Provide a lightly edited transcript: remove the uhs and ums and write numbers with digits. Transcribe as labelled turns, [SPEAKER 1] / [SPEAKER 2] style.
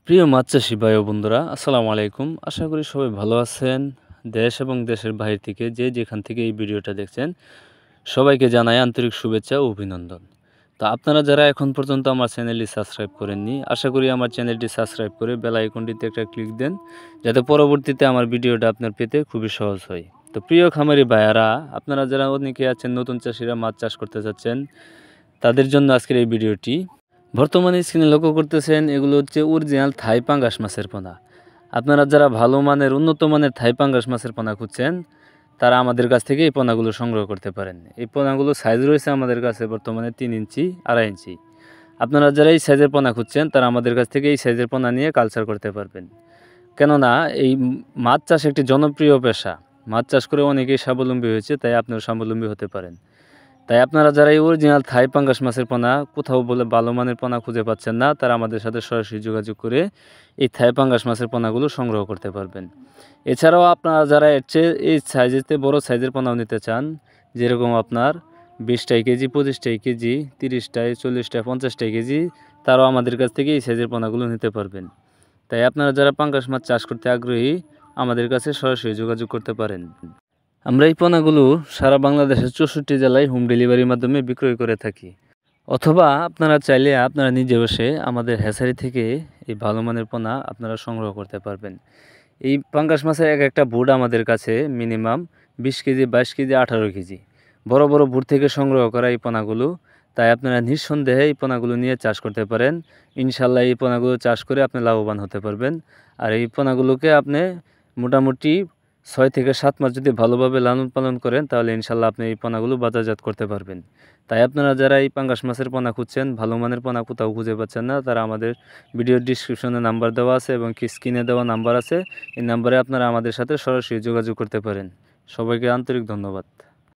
[SPEAKER 1] প্রিয় মাছ চাষি ভাই ও বন্ধুরা, আসসালামু আলাইকুম। আশা করি সবাই ভালো আছেন। দেশ এবং দেশের বাইরে থেকে যে যেখান থেকে এই ভিডিওটা দেখছেন, সবাইকে জানাই আন্তরিক শুভেচ্ছা ও অভিনন্দন। তো আপনারা যারা এখন পর্যন্ত আমার চ্যানেলটি সাবস্ক্রাইব করেননি, আশা করি আমার চ্যানেলটি সাবস্ক্রাইব করে বেল আইকনটিতে একটা ক্লিক দেন, যাতে পরবর্তীতে আমার ভিডিওটা আপনার পেতে খুবই সহজ হয়। তো প্রিয় খামারি ভাইয়ারা, আপনারা যারা অনেকে আছেন নতুন চাষিরা মাছ চাষ করতে চাচ্ছেন, তাদের জন্য আজকের এই ভিডিওটি। বর্তমানে স্ক্রিনে লক্ষ্য করতেছেন, এগুলো হচ্ছে অরিজিনাল থাই পাঙ্গাস মাছের পোনা। আপনারা যারা ভালো মানের উন্নত মানের থাই পাঙ্গাস মাছের পোনা খুঁজছেন, তারা আমাদের কাছ থেকে এই পোনাগুলো সংগ্রহ করতে পারেন। এই পোনাগুলো সাইজ রয়েছে আমাদের কাছে বর্তমানে 3 ইঞ্চি 2.5 ইঞ্চি। আপনারা যারা এই সাইজের পোনা খুঁজছেন, তারা আমাদের কাছ থেকে এই সাইজের পোনা নিয়ে কালচার করতে পারবেন। কেননা এই মাছ চাষ একটি জনপ্রিয় পেশা। মাছ চাষ করে অনেকেই স্বাবলম্বী হয়েছে, তাই আপনারা স্বাবলম্বী হতে পারেন। তাই আপনারা যারা এই অরিজিনাল থাই পাঙ্গাস মাছের পোনা কোথাও বলে ভালো মানের পোনা খুঁজে পাচ্ছেন না, তারা আমাদের সাথে সরাসরি যোগাযোগ করে এই থাই পাঙ্গাস মাছের পোনাগুলো সংগ্রহ করতে পারবেন। এছাড়াও আপনারা যারা এর চেয়ে এই সাইজেতে বড় সাইজের পোনাও নিতে চান, যেরকম আপনার 20টাই কেজি, 25টাই কেজি, 30টাই, 40টাই, 50টাই কেজি, তারাও আমাদের কাছ থেকে এই সাইজের পোনাগুলো নিতে পারবেন। তাই আপনারা যারা পাঙ্গাস মাছ চাষ করতে আগ্রহী, আমাদের কাছে সরাসরি যোগাযোগ করতে পারেন। আমরা এই পোনাগুলো সারা বাংলাদেশের 64 জেলায় হোম ডেলিভারির মাধ্যমে বিক্রয় করে থাকি। অথবা আপনারা চাইলে আপনারা নিজে বসে আমাদের হ্যাচারি থেকে এই ভালো মানের পোনা আপনারা সংগ্রহ করতে পারবেন। এই পাঙ্গাস মাছের এক একটা বুট আমাদের কাছে মিনিমাম 20 কেজি, 22 কেজি, 18 কেজি বড় বড় বুট থেকে সংগ্রহ করা এই পোনাগুলো। তাই আপনারা নিঃসন্দেহে এই পোনাগুলো নিয়ে চাষ করতে পারেন। ইনশাল্লাহ এই পোনাগুলো চাষ করে আপনি লাভবান হতে পারবেন। আর এই পোনাগুলোকে আপনি মোটামুটি 6 থেকে 7 মাস যদি ভালোভাবে লালন পালন করেন, তাহলে ইনশাল্লাহ আপনি এই পোনাগুলো বাজারজাত করতে পারবেন। তাই আপনারা যারা এই পাঙ্গাস মাছের পোনা খুঁজছেন, ভালো মানের পোনা কোথাও খুঁজে পাচ্ছেন না, তারা আমাদের ভিডিওর ডিসক্রিপশনে নাম্বার দেওয়া আছে এবং স্ক্রিনে দেওয়া নাম্বার আছে। এই নাম্বারে আপনারা আমাদের সাথে সরাসরি যোগাযোগ করতে পারেন। সবাইকে আন্তরিক ধন্যবাদ।